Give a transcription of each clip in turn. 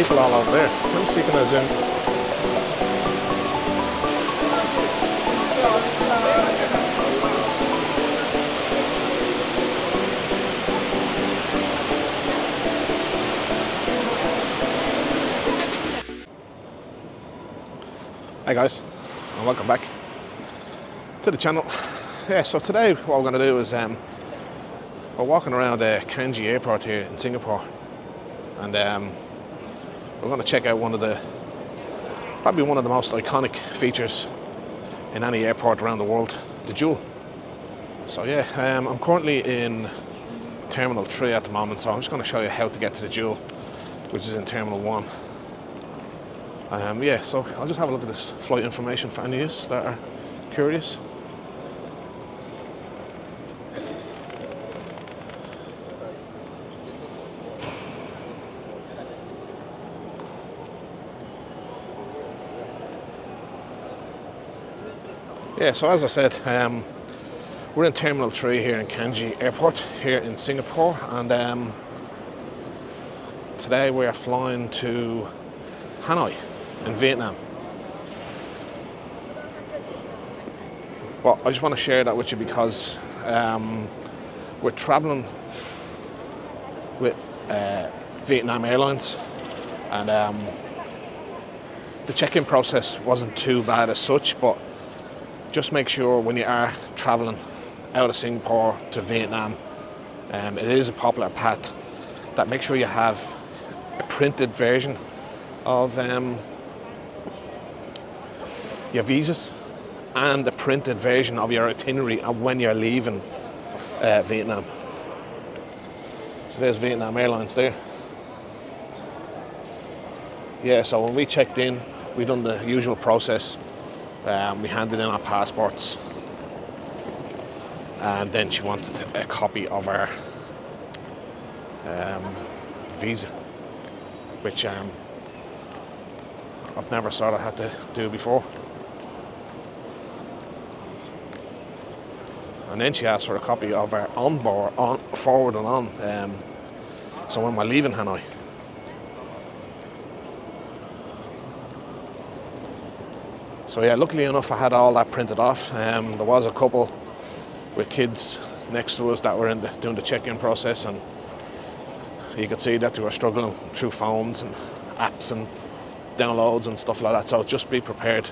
people all over there. Let me see, can I zoom? Hey guys, and welcome back to the channel. Yeah, so today what we're going to do is we're walking around Changi Airport here in Singapore, and we're going to check out probably one of the most iconic features in any airport around the world, the Jewel. So yeah, I'm currently in Terminal 3 at the moment, so I'm just going to show you how to get to the Jewel, which is in Terminal 1. Yeah, so I'll just have a look at this flight information for any of you that are curious. Yeah, so as I said, we're in Terminal 3 here in Changi Airport here in Singapore, and today we are flying to Hanoi in Vietnam. But I just want to share that with you because we're traveling with Vietnam Airlines, and the check-in process wasn't too bad as such, but just make sure when you are traveling out of Singapore to Vietnam, it is a popular path, that make sure you have a printed version of your visas and a printed version of your itinerary of when you're leaving Vietnam. So there's Vietnam Airlines there. Yeah, so when we checked in, we done the usual process. We handed in our passports, and then she wanted a copy of our visa, which I've never sort of had to do before. And then she asked for a copy of our forward and on, so when we're leaving Hanoi. So yeah, luckily enough I had all that printed off. There was a couple with kids next to us that were doing the check-in process, and you could see that they were struggling through phones and apps and downloads and stuff like that, so just be prepared.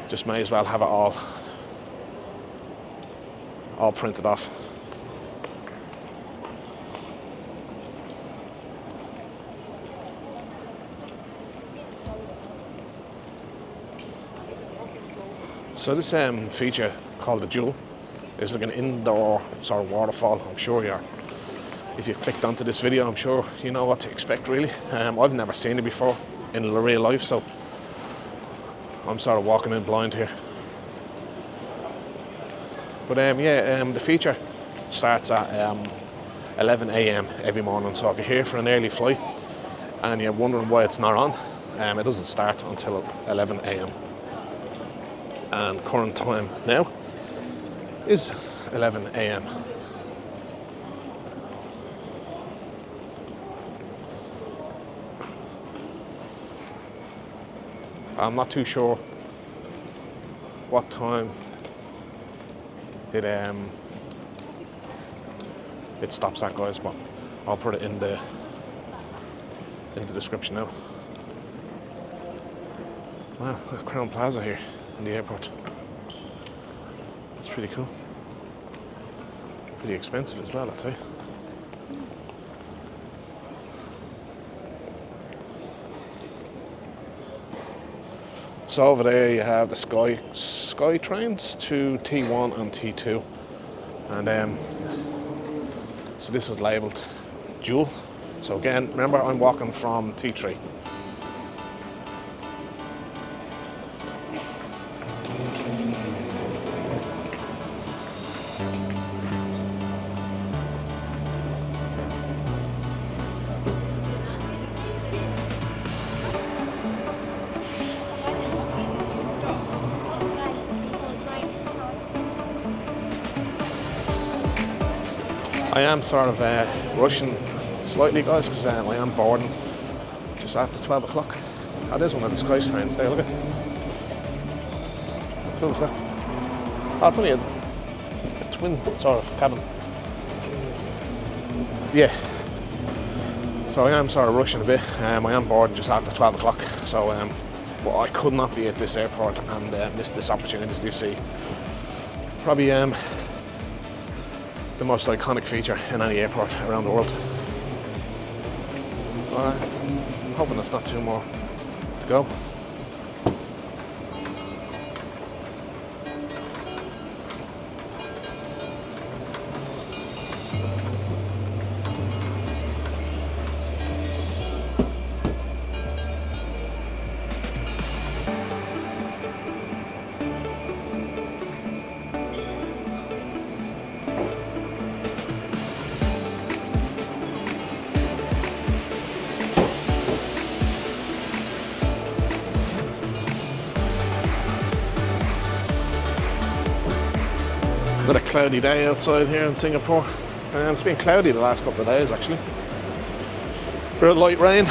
Just may as well have it all printed off. So this feature called the Jewel is like an indoor sort of waterfall. I'm sure if you've clicked onto this video, I'm sure you know what to expect really. I've never seen it before in real life, so I'm sort of walking in blind here. But yeah, the feature starts at 11 a.m. every morning, so if you're here for an early flight and you're wondering why it's not on, it doesn't start until 11 a.m. and current time now is 11 a.m. I'm not too sure what time it stops at, guys, but I'll put it in the description now. Wow, there's Crown Plaza here in the airport. That's pretty cool. Pretty expensive as well, I'd say. So over there you have the sky trains to T1 and T2, and so this is labelled Jewel. So again, remember I'm walking from T3. I am sort of rushing slightly, guys, because I am boarding just after 12 o'clock. Oh, there's one of the Sky trains there, look at. Cool as that. Oh, it's only a twin sort of cabin. Yeah. So I am sort of rushing a bit. I am boarding just after 12 o'clock. So but I could not be at this airport and miss this opportunity to see probably the most iconic feature in any airport around the world. I'm hoping there's not two more to go. Got a cloudy day outside here in Singapore. It's been cloudy the last couple of days actually. Bit of light rain.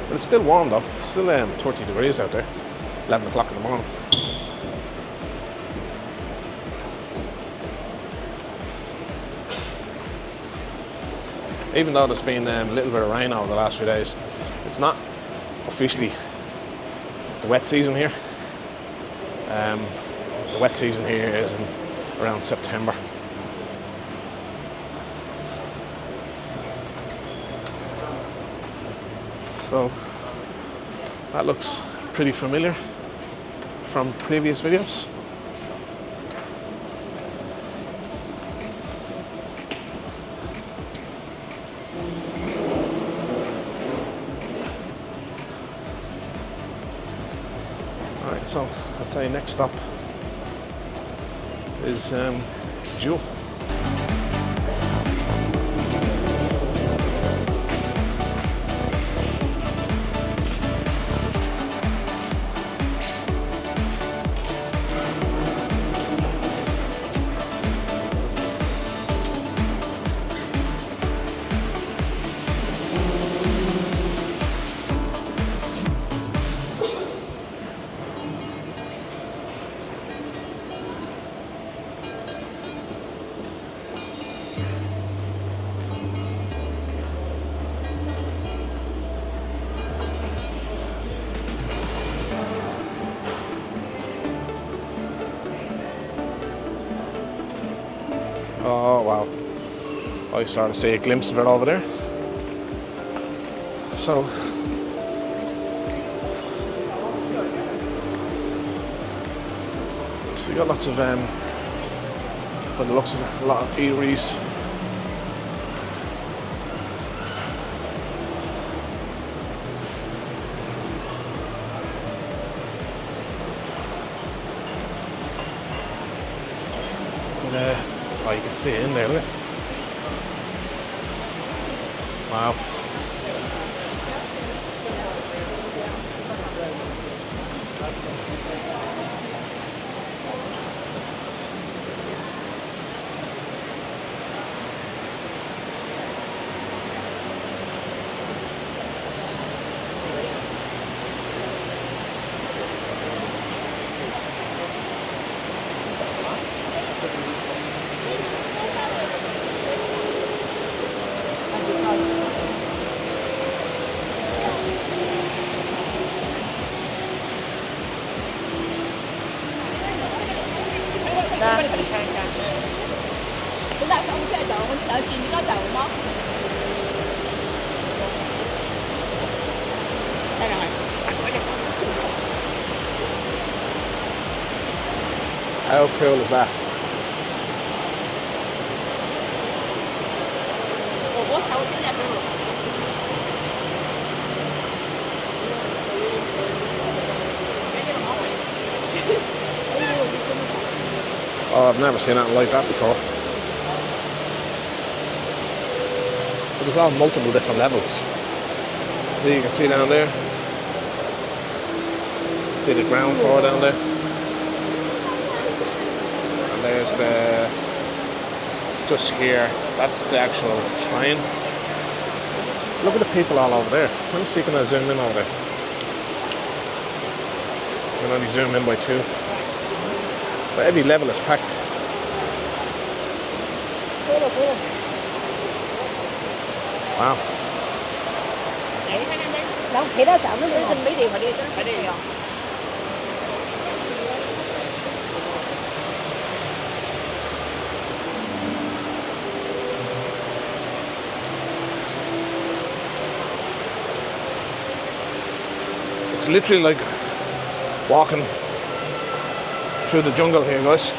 But it's still warm though. It's still 30 degrees out there. 11 o'clock in the morning. Even though there's been a little bit of rain over the last few days, it's not officially the wet season here. The wet season here is around September. So that looks pretty familiar from previous videos. Alright, so I'd say next stop is Jewel. Oh wow, I sort of see a glimpse of it over there. So you got lots of, by the looks of it, a lot of eateries. Oh, you can see it in there, look at it. Wow. How cool is that? Oh, I've never seen anything like that before. But there's all multiple different levels. So you can see down there. See the ground floor down there. And there's the, just here, That's the actual train. Look at the people all over there. Let me see, can I zoom in over there? I can only zoom in by 2. But every level is packed. Wow. It's literally like walking through the jungle here, guys.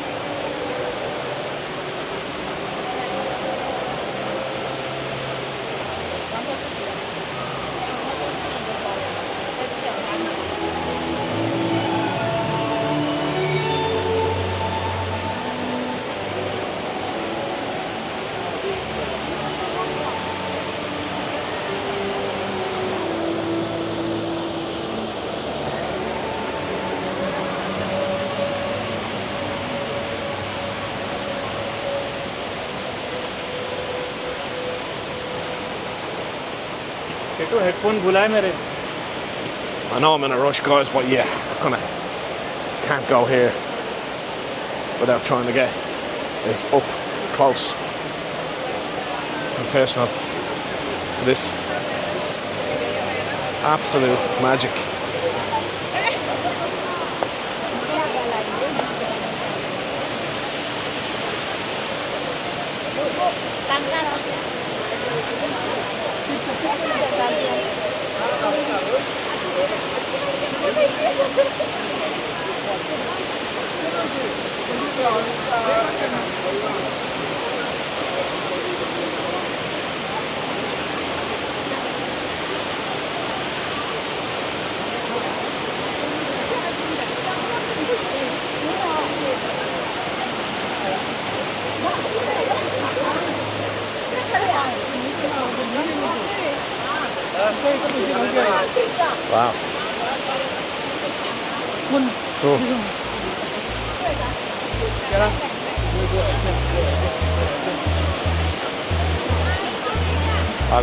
Headphone भुलाए मेरे I know I'm in a rush, guys, but yeah, kind of can't go here without trying to get as up close and personal to this absolute magic. Wow. Cool.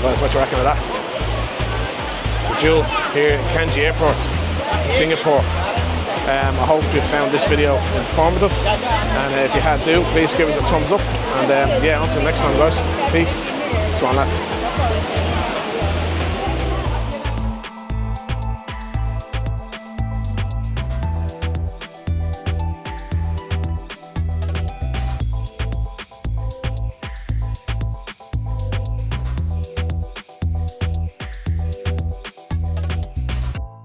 Guys, what you reckon of that? The Jewel here at Changi Airport, Singapore. I hope you found this video informative, and if you had, please give us a thumbs up. And yeah, until next time, guys. Peace. Go on, lads.